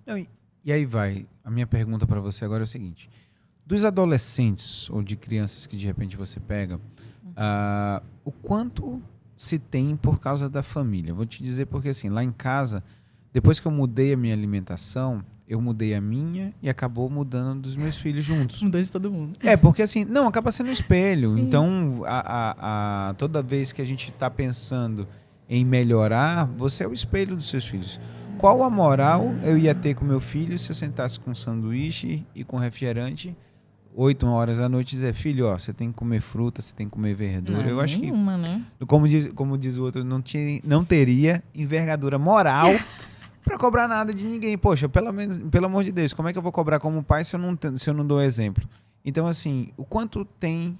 Não, e aí vai. A minha pergunta para você agora é o seguinte. Dos adolescentes ou de crianças que de repente você pega, o quanto se tem por causa da família? Vou te dizer porque assim, lá em casa, depois que eu mudei a minha alimentação, eu mudei a minha e acabou mudando dos meus filhos juntos. Mudou de todo mundo. Porque assim, não, acaba sendo um espelho. Sim. Então, toda vez que a gente está pensando em melhorar, você é o espelho dos seus filhos. Qual a moral eu ia ter com meu filho se eu sentasse com um sanduíche e com refrigerante 8 horas da noite e dizer, filho, ó, você tem que comer fruta, você tem que comer verdura. Não, eu acho nenhuma, que, né? como diz o outro, não teria envergadura moral para cobrar nada de ninguém. Poxa, pelo amor de Deus, como é que eu vou cobrar como pai se eu não dou exemplo? Então, assim, o quanto tem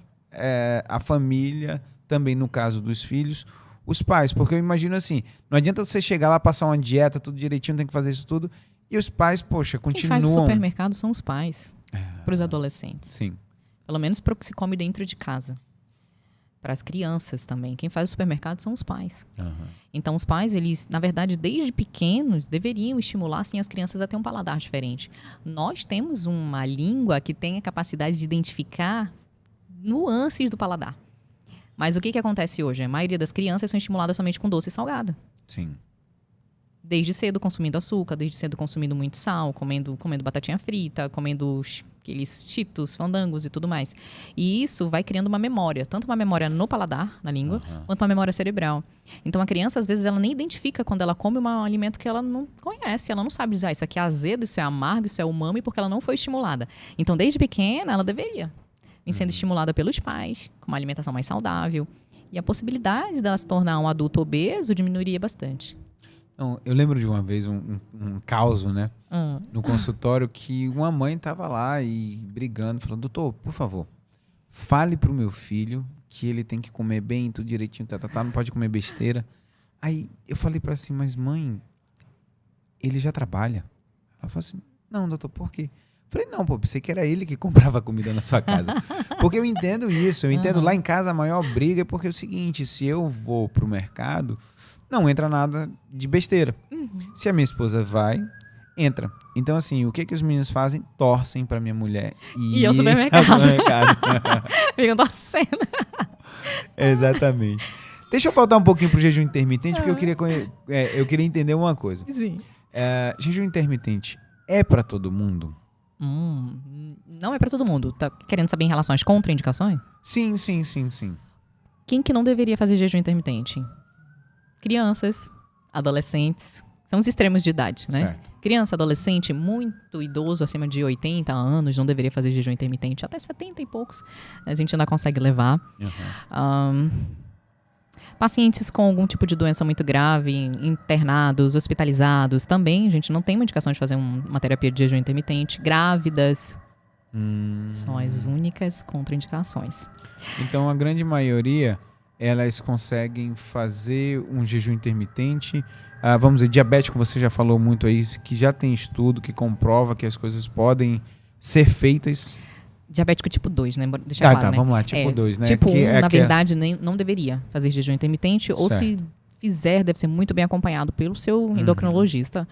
a família, também no caso dos filhos, os pais, porque eu imagino assim, não adianta você chegar lá, passar uma dieta, tudo direitinho, tem que fazer isso tudo, e os pais, poxa, continuam... Quem faz o supermercado são os pais, para os adolescentes. Sim. Pelo menos para o que se come dentro de casa. Para as crianças também. Quem faz o supermercado são os pais. Uhum. Então, os pais, eles, na verdade, desde pequenos, deveriam estimular, assim, as crianças a ter um paladar diferente. Nós temos uma língua que tem a capacidade de identificar nuances do paladar. Mas o que acontece hoje? A maioria das crianças são estimuladas somente com doce e salgado. Sim. Desde cedo consumindo açúcar, desde cedo consumindo muito sal, comendo batatinha frita, comendo aqueles cheetos, fandangos e tudo mais. E isso vai criando uma memória, tanto uma memória no paladar, na língua, quanto uma memória cerebral. Então a criança, às vezes, ela nem identifica quando ela come um alimento que ela não conhece, ela não sabe dizer, isso aqui é azedo, isso é amargo, isso é umami, porque ela não foi estimulada. Então, desde pequena, ela deveria vir sendo estimulada pelos pais, com uma alimentação mais saudável. E a possibilidade dela se tornar um adulto obeso diminuiria bastante. Não, eu lembro de uma vez um caos, né? No consultório, que uma mãe estava lá e brigando, falando, doutor, por favor, fale pro meu filho que ele tem que comer bem, tudo direitinho, não pode comer besteira. Aí eu falei para ela assim, mas mãe, ele já trabalha. Ela falou assim, não, doutor, por quê? Falei, não, pô, pensei que era ele que comprava comida na sua casa. Porque eu entendo isso, eu entendo lá em casa a maior briga é porque é o seguinte, se eu vou pro mercado, não entra nada de besteira. Se a minha esposa vai, entra. Então, assim, o que os meninos fazem? Torcem pra minha mulher ir ao supermercado. Ficam torcendo. Exatamente. Deixa eu voltar um pouquinho pro jejum intermitente, porque eu queria entender uma coisa. Sim. Jejum intermitente é pra todo mundo? Não é pra todo mundo. Tá querendo saber em relação às contraindicações? Sim. Quem que não deveria fazer jejum intermitente? Crianças, adolescentes, são os extremos de idade, né? Certo. Criança, adolescente, muito idoso, acima de 80 anos, não deveria fazer jejum intermitente. Até 70 e poucos a gente ainda consegue levar. Pacientes com algum tipo de doença muito grave, internados, hospitalizados, também a gente não tem uma indicação de fazer uma terapia de jejum intermitente. Grávidas, são as únicas contraindicações. Então, a grande maioria, elas conseguem fazer um jejum intermitente. Vamos dizer, diabético, você já falou muito aí, que já tem estudo que comprova que as coisas podem ser feitas. Diabético tipo 2, né? Deixa claro, tá, né? vamos lá, tipo 2, né? Tipo 1, na verdade, não deveria fazer jejum intermitente, ou se fizer, deve ser muito bem acompanhado pelo seu endocrinologista,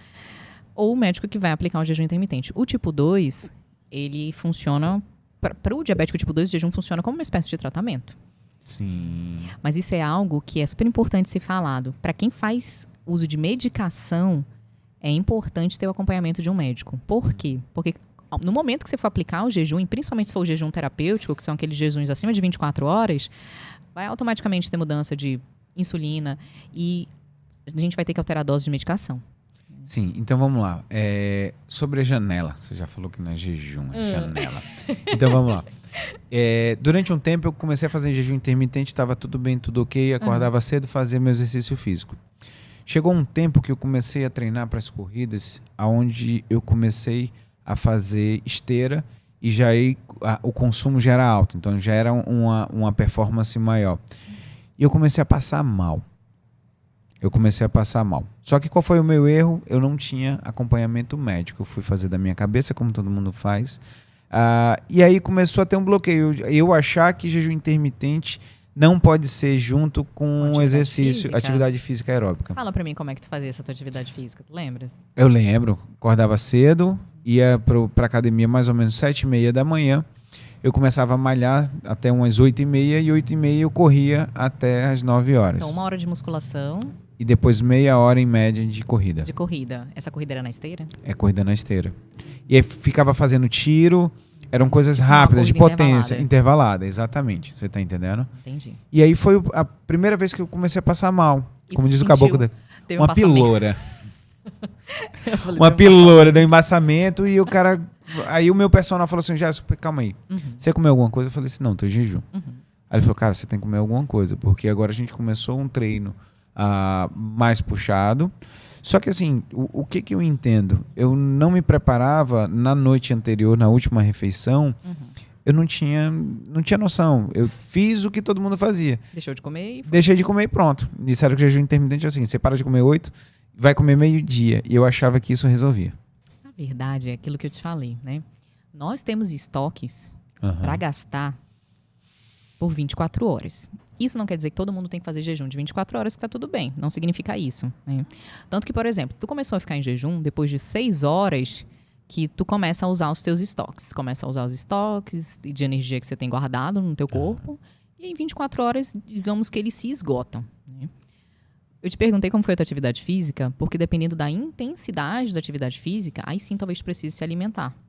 ou o médico que vai aplicar o jejum intermitente. O tipo 2, ele funciona, para o diabético tipo 2, o jejum funciona como uma espécie de tratamento. Sim. Mas isso é algo que é super importante ser falado. Para quem faz uso de medicação, é importante ter o acompanhamento de um médico. Por quê? Porque no momento que você for aplicar o jejum, principalmente se for o jejum terapêutico, que são aqueles jejuns acima de 24 horas, vai automaticamente ter mudança de insulina e a gente vai ter que alterar a dose de medicação. Sim, então vamos lá. Sobre a janela, você já falou que não é jejum, é janela. Então vamos lá. Durante um tempo eu comecei a fazer jejum intermitente, estava tudo bem, tudo ok, acordava cedo, fazia meu exercício físico. Chegou um tempo que eu comecei a treinar para as corridas, onde eu comecei a fazer esteira e o consumo já era alto, então já era uma performance maior. E eu comecei a passar mal. Só que qual foi o meu erro? Eu não tinha acompanhamento médico. Eu fui fazer da minha cabeça, como todo mundo faz. E aí começou a ter um bloqueio. Eu achar que jejum intermitente não pode ser junto com atividade exercício, física? atividade física aeróbica. Fala pra mim como é que tu fazia essa tua atividade física, tu lembras? Eu lembro, acordava cedo, ia pra academia mais ou menos 7h30 da manhã. Eu começava a malhar até umas 8h30 e 8h30 eu corria até as 9 horas. Então, 1 hora de musculação. E depois meia hora em média de corrida. De corrida. Essa corrida era na esteira? É corrida na esteira. E aí ficava fazendo tiro, eram coisas Tipo rápidas, de potência, intervalada, exatamente. Você tá entendendo? Entendi. E aí foi a primeira vez que eu comecei a passar mal. E Como diz o sentiu? caboclo, Teve um uma passamento. piloura. Falei, Uma teve um piloura, deu embaçamento e o cara... Aí o meu personal falou assim, Gerson, calma aí. passamento. Você comeu alguma coisa? Eu falei assim, não, tô em jejum. Uhum. Aí ele falou, cara, você tem que comer alguma coisa, porque agora a gente começou um treino mais puxado. Só que assim, o que eu entendo? Eu não me preparava na noite anterior, na última refeição, eu não tinha noção. Eu fiz o que todo mundo fazia. Deixou de comer e foi. Deixei de comer e pronto. Disseram que jejum intermitente é assim, você para de comer 8, vai comer meio-dia. E eu achava que isso resolvia. Na verdade, é aquilo que eu te falei, né? Nós temos estoques para gastar por 24 horas. Isso não quer dizer que todo mundo tem que fazer jejum de 24 horas, que tá tudo bem. Não significa isso, né? Tanto que, por exemplo, tu começou a ficar em jejum depois de 6 horas que tu começa a usar os teus estoques. Começa a usar os estoques de energia que você tem guardado no teu corpo. E em 24 horas, digamos que eles se esgotam, né? Eu te perguntei como foi a tua atividade física, porque dependendo da intensidade da atividade física, aí sim talvez precise se alimentar.